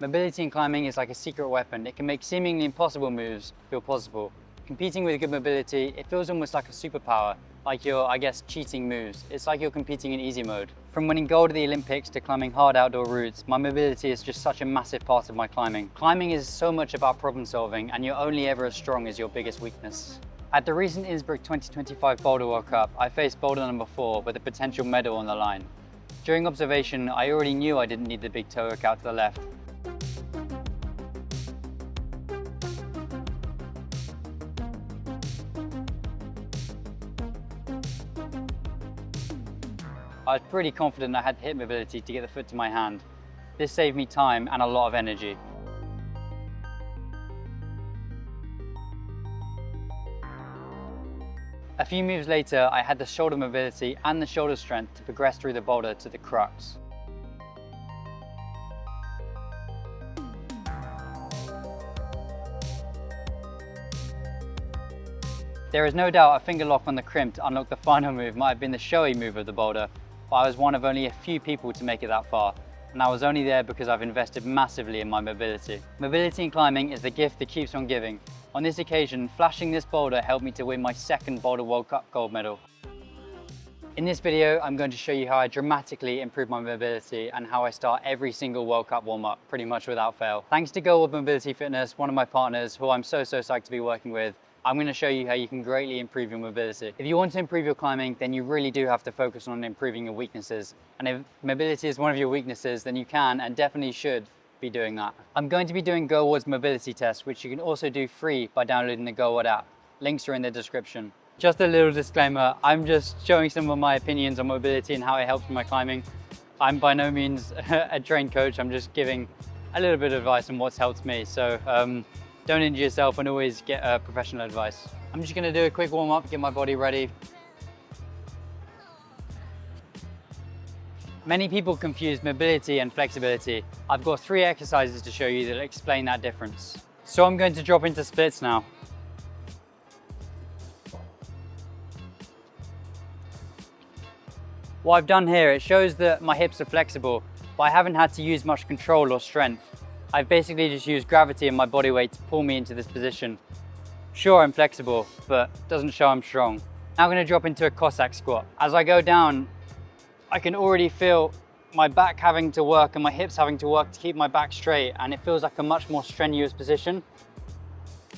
Mobility in climbing is like a secret weapon. It can make seemingly impossible moves feel possible. Competing with good mobility, it feels almost like a superpower, like you're, I guess, cheating moves. It's like you're competing in easy mode. From winning gold at the Olympics to climbing hard outdoor routes, my mobility is just such a massive part of my climbing. Climbing is so much about problem solving, and you're only ever as strong as your biggest weakness. At the recent Innsbruck 2025 Boulder World Cup, I faced boulder number 4 with a potential medal on the line. During observation, I already knew I didn't need the big toe hook out to the left. I was pretty confident I had the hip mobility to get the foot to my hand. This saved me time and a lot of energy. A few moves later, I had the shoulder mobility and the shoulder strength to progress through the boulder to the crux. There is no doubt a finger lock on the crimp to unlock the final move might have been the showy move of the boulder, but I was one of only a few people to make it that far, and I was only there because I've invested massively in my mobility. Mobility in climbing is the gift that keeps on giving. On this occasion, flashing this boulder helped me to win my second Boulder World Cup gold medal. In this video, I'm going to show you how I dramatically improve my mobility and how I start every single World Cup warm-up pretty much without fail. Thanks to GOWOD Mobility Fitness, one of my partners who I'm so psyched to be working with, I'm going to show you how you can greatly improve your mobility. If you want to improve your climbing, then you really do have to focus on improving your weaknesses. And if mobility is one of your weaknesses, then you can and definitely should be doing that. I'm going to be doing GOWOD's mobility test, which you can also do free by downloading the GOWOD app. Links are in the description. Just a little disclaimer, I'm just showing some of my opinions on mobility and how it helps my climbing. I'm by no means a trained coach, I'm just giving a little bit of advice on what's helped me. So don't injure yourself and always get professional advice. I'm just gonna do a quick warm up, get my body ready. Many people confuse mobility and flexibility. I've got 3 exercises to show you that explain that difference. So I'm going to drop into splits now. What I've done here, it shows that my hips are flexible, but I haven't had to use much control or strength. I've basically just used gravity and my body weight to pull me into this position. Sure, I'm flexible, but it doesn't show I'm strong. Now I'm going to drop into a Cossack squat. As I go down, I can already feel my back having to work and my hips having to work to keep my back straight, and it feels like a much more strenuous position.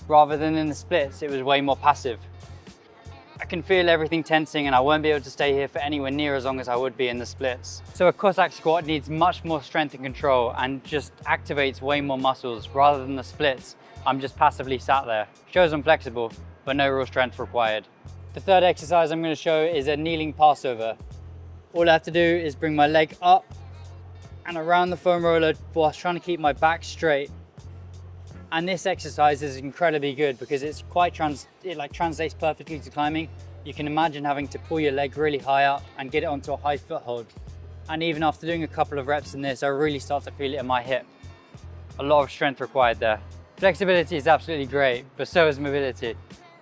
Rather than in the splits, it was way more passive. I can feel everything tensing and I won't be able to stay here for anywhere near as long as I would be in the splits. So a Cossack squat needs much more strength and control and just activates way more muscles. Rather than the splits, I'm just passively sat there. Shows I'm flexible, but no real strength required. The third exercise I'm going to show is a kneeling passover. All I have to do is bring my leg up and around the foam roller whilst trying to keep my back straight. And this exercise is incredibly good because it's it translates perfectly to climbing. You can imagine having to pull your leg really high up and get it onto a high foothold. And even after doing a couple of reps in this, I really start to feel it in my hip. A lot of strength required there. Flexibility is absolutely great, but so is mobility.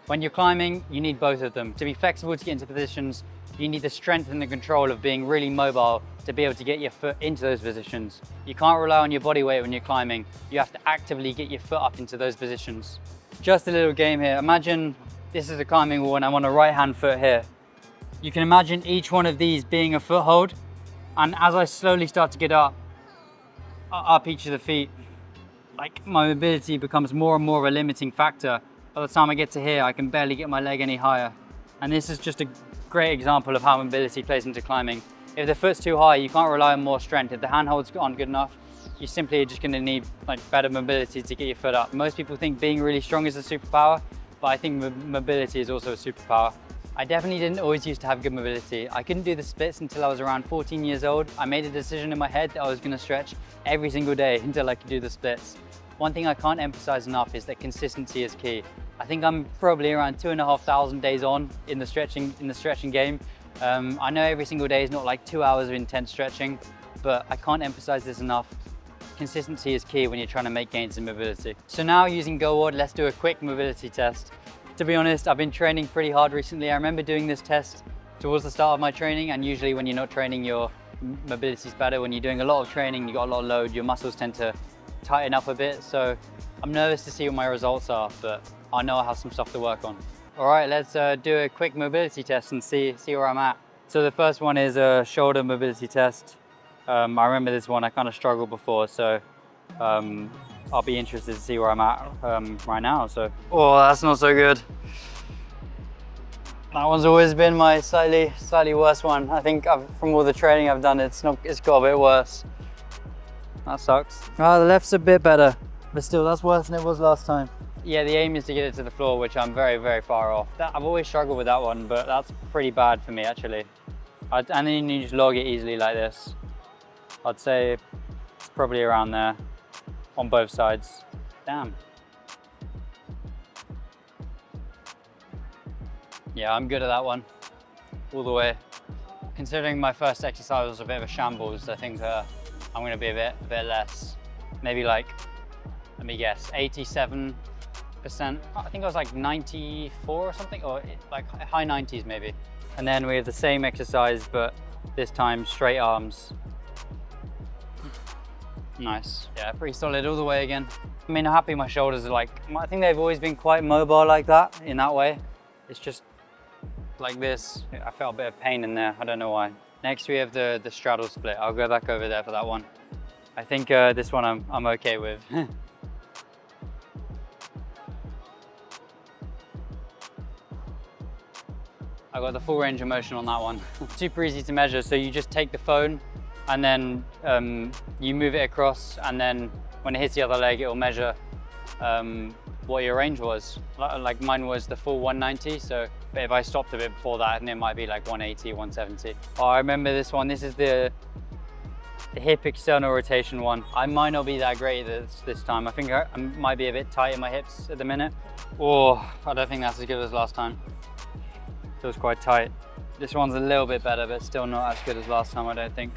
When you're climbing, you need both of them. To be flexible to get into positions, you need the strength and the control of being really mobile to be able to get your foot into those positions. You can't rely on your body weight when you're climbing. You have to actively get your foot up into those positions. Just a little game here. Imagine this is a climbing wall and I'm on a right-hand foot here. You can imagine each one of these being a foothold. And as I slowly start to get up each of the feet, like my mobility becomes more and more of a limiting factor. By the time I get to here, I can barely get my leg any higher. And this is just a great example of how mobility plays into climbing. If the foot's too high, you can't rely on more strength. If the handholds aren't good enough, you simply are just going to need better mobility to get your foot up. Most people think being really strong is a superpower, but I think mobility is also a superpower. I definitely didn't always used to have good mobility. I couldn't do the splits until I was around 14 years old. I made a decision in my head that I was going to stretch every single day until I could do the splits. One thing I can't emphasize enough is that consistency is key. I think I'm probably around 2,500 days on in the stretching game. I know every single day is not like 2 hours of intense stretching, but I can't emphasize this enough. Consistency is key when you're trying to make gains in mobility. So now using GOWOD, let's do a quick mobility test. To be honest, I've been training pretty hard recently. I remember doing this test towards the start of my training, and usually when you're not training, your mobility is better. When you're doing a lot of training, you got a lot of load, your muscles tend to tighten up a bit. So I'm nervous to see what my results are, but I know I have some stuff to work on. All right, let's do a quick mobility test and see where I'm at. So the first one is a shoulder mobility test. I remember this one, I kind of struggled before, so I'll be interested to see where I'm at right now. So, oh, that's not so good. That one's always been my slightly worse one. I think from all the training I've done, it's got a bit worse. That sucks. Oh, the left's a bit better, but still, that's worse than it was last time. Yeah, the aim is to get it to the floor, which I'm very, very far off. I've always struggled with that one, but that's pretty bad for me, actually. And then you just log it easily like this. I'd say it's probably around there on both sides. Damn. Yeah, I'm good at that one, all the way. Considering my first exercise was a bit of a shambles, I think I'm gonna be a bit less. Maybe like, let me guess, 87%. I think I was like 94 or something, or like high 90s maybe. And then we have the same exercise, but this time straight arms. Nice. Yeah, pretty solid all the way again. I mean, I'm happy my shoulders are like, I think they've always been quite mobile like that, in that way. It's just like this. I felt a bit of pain in there, I don't know why. Next we have the straddle split. I'll go back over there for that one. I think this one I'm okay with. I got the full range of motion on that one. Super easy to measure, so you just take the phone and then you move it across, and then when it hits the other leg, it will measure what your range was. Like mine was the full 190, so but if I stopped a bit before that, then it might be like 180, 170. Oh, I remember this one. This is the hip external rotation one. I might not be that great this time. I think I might be a bit tight in my hips at the minute. Oh, I don't think that's as good as last time. Feels quite tight. This one's a little bit better, but still not as good as last time, I don't think.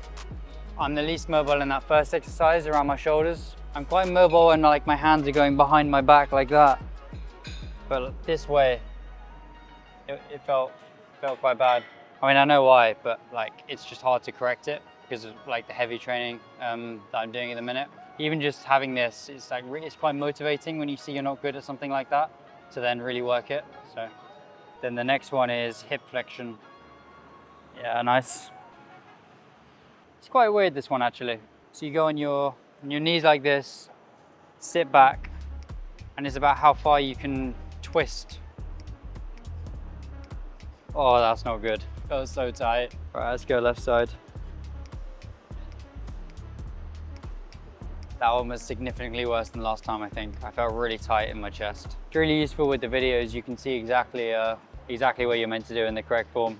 I'm the least mobile in that first exercise around my shoulders. I'm quite mobile and like my hands are going behind my back like that. But this way, it felt quite bad. I mean, I know why, but like it's just hard to correct it because of like the heavy training that I'm doing at the minute. Even just having this, it's like it's quite motivating when you see you're not good at something like that to then really work it. So then the next one is hip flexion. Yeah, nice. It's quite weird, this one actually. So you go on your knees like this, sit back, and it's about how far you can twist. Oh, that's not good. That was so tight. All right, let's go left side. That one was significantly worse than last time, I think. I felt really tight in my chest. It's really useful with the videos. You can see exactly what you're meant to do in the correct form.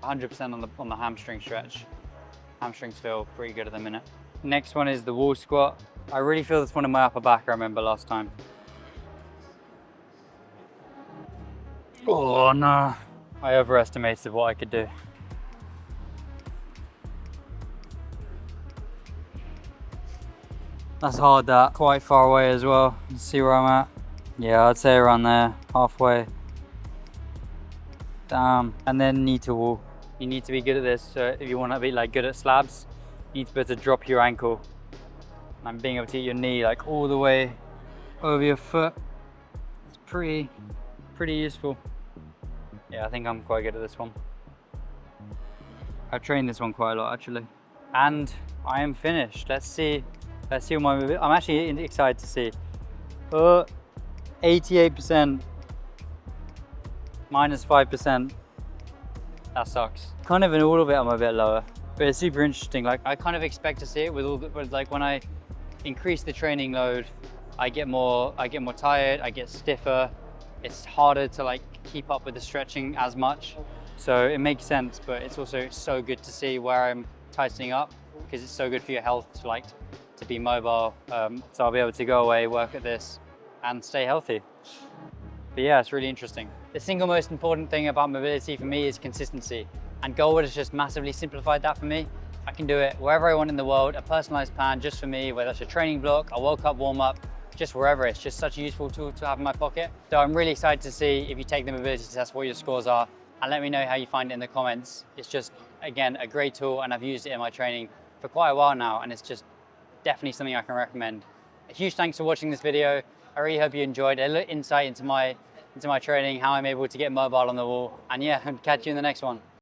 100% on the hamstring stretch. Hamstrings feel pretty good at the minute. Next one is the wall squat. I really feel this one in my upper back, I remember last time. Oh no, I overestimated what I could do. That's hard, that. Quite far away as well. Let's see where I'm at. Yeah, I'd say around there, halfway. Damn. And then knee to wall. You need to be good at this. So if you want to be like good at slabs, you need to be able to drop your ankle and being able to get your knee like all the way over your foot. It's pretty useful. Yeah, I think I'm quite good at this one. I've trained this one quite a lot actually. And I am finished. Let's see what my movie. I'm actually excited to see. 88%, minus 5%. That sucks. Kind of in all of it, I'm a bit lower, but it's super interesting. Like I kind of expect to see it with all the, but like when I increase the training load, I get more tired, I get stiffer. It's harder to like keep up with the stretching as much. So it makes sense, but it's also so good to see where I'm tightening up because it's so good for your health to be mobile. So I'll be able to go away, work at this and stay healthy. But yeah, it's really interesting. The single most important thing about mobility for me is consistency. And GOWOD has just massively simplified that for me. I can do it wherever I want in the world, a personalized plan just for me, whether it's a training block, a World Cup warm-up, just wherever. It's just such a useful tool to have in my pocket. So I'm really excited to see if you take the mobility test, what your scores are, and let me know how you find it in the comments. It's just, again, a great tool and I've used it in my training for quite a while now, and it's just definitely something I can recommend. A huge thanks for watching this video. I really hope you enjoyed a little insight into my training, how I'm able to get mobile on the wall, and yeah, catch you in the next one.